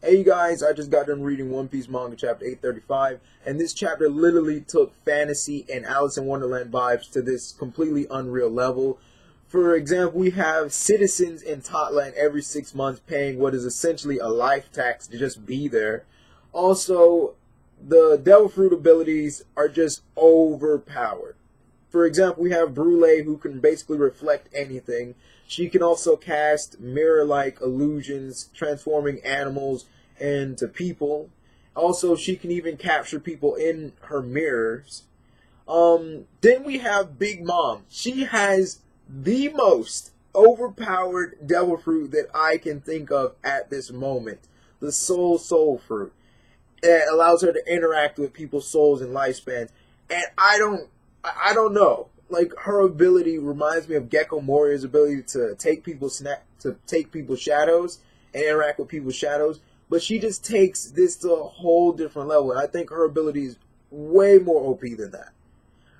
Hey guys, I just got done reading One Piece Manga Chapter 835, and this chapter literally took fantasy and Alice in Wonderland vibes to this completely unreal level. For example, we have citizens in Totland every 6 months paying what is essentially a life tax to just be there. Also, the Devil Fruit abilities are just overpowered. For example, we have Brule, who can basically reflect anything. She can also cast mirror-like illusions, transforming animals into people. Also, she can even capture people in her mirrors. Then we have Big Mom. She has the most overpowered devil fruit that I can think of at this moment. The Soul Fruit. It allows her to interact with people's souls and lifespans. And I don't know. Like, her ability reminds me of Gecko Moria's ability to take people's shadows and interact with people's shadows. But she just takes this to a whole different level. And I think her ability is way more OP than that.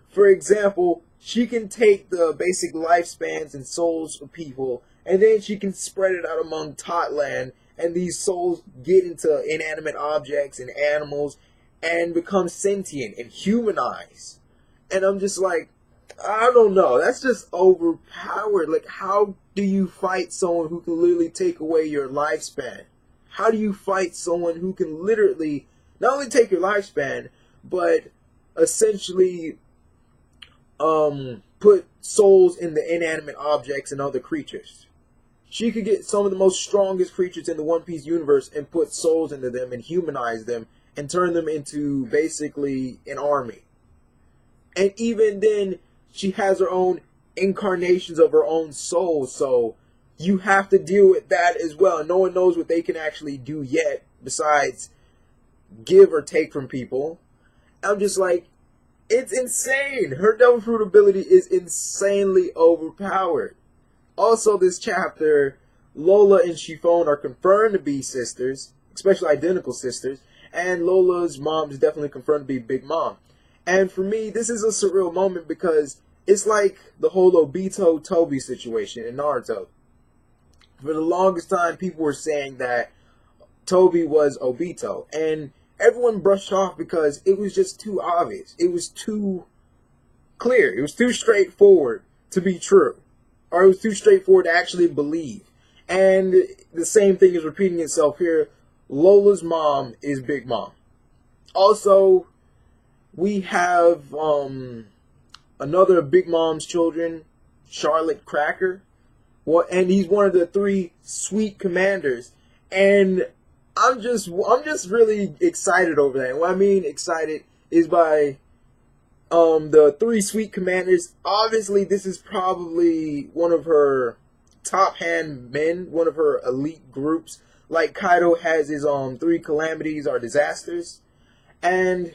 For example, she can take the basic lifespans and souls of people, and then she can spread it out among Totland, and these souls get into inanimate objects and animals and become sentient and humanized. And I'm just like, I don't know. That's just overpowered. Like, how do you fight someone who can literally take away your lifespan? How do you fight someone who can literally not only take your lifespan, but essentially put souls in the inanimate objects and other creatures? She could get some of the most strongest creatures in the One Piece universe and put souls into them and humanize them and turn them into basically an army. And even then, she has her own incarnations of her own soul, so you have to deal with that as well. No one knows what they can actually do yet besides give or take from people. I'm just like, it's insane. Her Devil Fruit ability is insanely overpowered. Also, this chapter, Lola and Chiffon are confirmed to be sisters, especially identical sisters, and Lola's mom is definitely confirmed to be Big Mom. And for me, this is a surreal moment because it's like the whole Obito Toby situation in Naruto. For the longest time, people were saying that Toby was Obito, and everyone brushed off because it was just too obvious. It was too clear. It was too straightforward to be true. Or it was too straightforward to actually believe. And the same thing is repeating itself here. Lola's mom is Big Mom. Also, we have another of Big Mom's children, Charlotte Cracker. Well, and he's one of the 3 sweet commanders. And I'm just really excited over that. And what I mean excited is by the 3 sweet commanders. Obviously, this is probably one of her top hand men, one of her elite groups. Like Kaido has his 3 calamities or disasters. And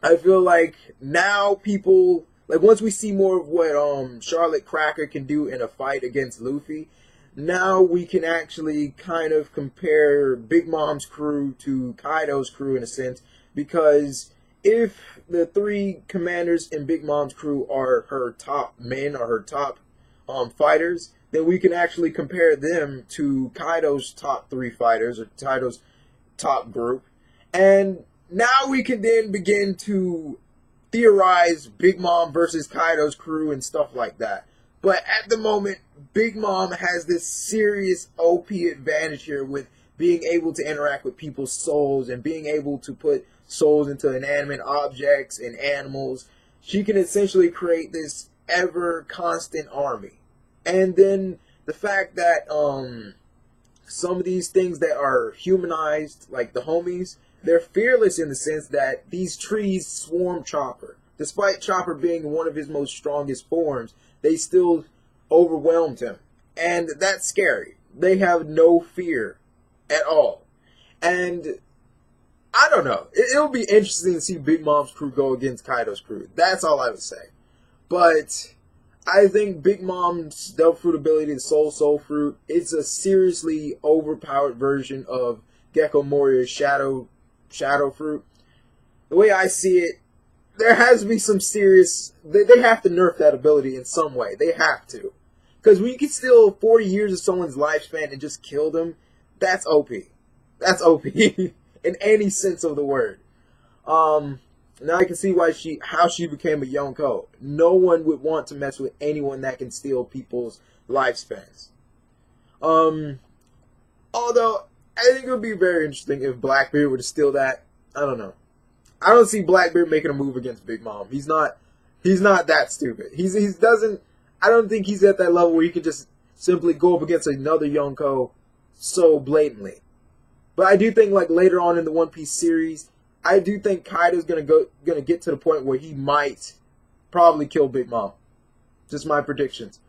I feel like now people, like, once we see more of what Charlotte Cracker can do in a fight against Luffy, now we can actually kind of compare Big Mom's crew to Kaido's crew in a sense, because if the 3 commanders in Big Mom's crew are her top men or her top fighters, then we can actually compare them to Kaido's top 3 fighters or Kaido's top group. And now we can then begin to theorize Big Mom versus Kaido's crew and stuff like that. But at the moment, Big Mom has this serious OP advantage here with being able to interact with people's souls and being able to put souls into inanimate objects and animals. She can essentially create this ever constant army. And then the fact that some of these things that are humanized, like the homies, they're fearless in the sense that these trees swarm Chopper. Despite Chopper being one of his most strongest forms, they still overwhelmed him. And that's scary. They have no fear at all. And I don't know. It'll be interesting to see Big Mom's crew go against Kaido's crew. That's all I would say. But I think Big Mom's Devil Fruit ability, the Soul Fruit, it's a seriously overpowered version of Gecko Moria's Shadow Fruit. The way I see it, there has to be some serious, they have to nerf that ability in some way. They have to. Because when you can steal 40 years of someone's lifespan and just kill them, that's OP. That's OP in any sense of the word. Now I can see how she became a Yonko. No one would want to mess with anyone that can steal people's lifespans. Although I think it would be very interesting if Blackbeard were to steal that. I don't know. I don't see Blackbeard making a move against Big Mom. He's not that stupid. I don't think he's at that level where he can just simply go up against another Yonko so blatantly. But I do think, like, later on in the One Piece series, I do think Kaido's gonna get to the point where he might probably kill Big Mom. Just my predictions.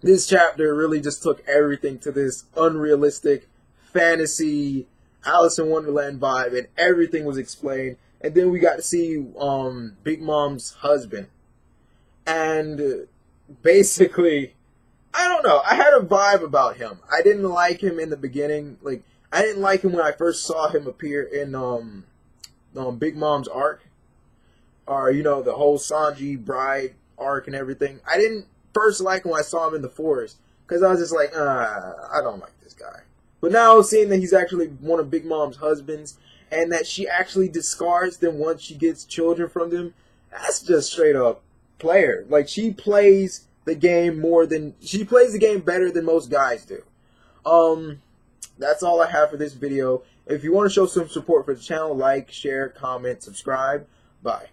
This chapter really just took everything to this unrealistic fantasy Alice in Wonderland vibe, and everything was explained. And then we got to see Big Mom's husband, and basically, I don't know. I had a vibe about him. I didn't like him in the beginning. Like, I didn't like him when I first saw him appear in Big Mom's arc, or the whole Sanji bride arc and everything. I didn't first like him when I saw him in the forest, because I was just like, I don't like this guy. But now seeing that he's actually one of Big Mom's husbands, and that she actually discards them once she gets children from them, that's just straight up player. Like, she plays the game better than most guys do. That's all I have for this video. If you want to show some support for the channel, like, share, comment, subscribe. Bye.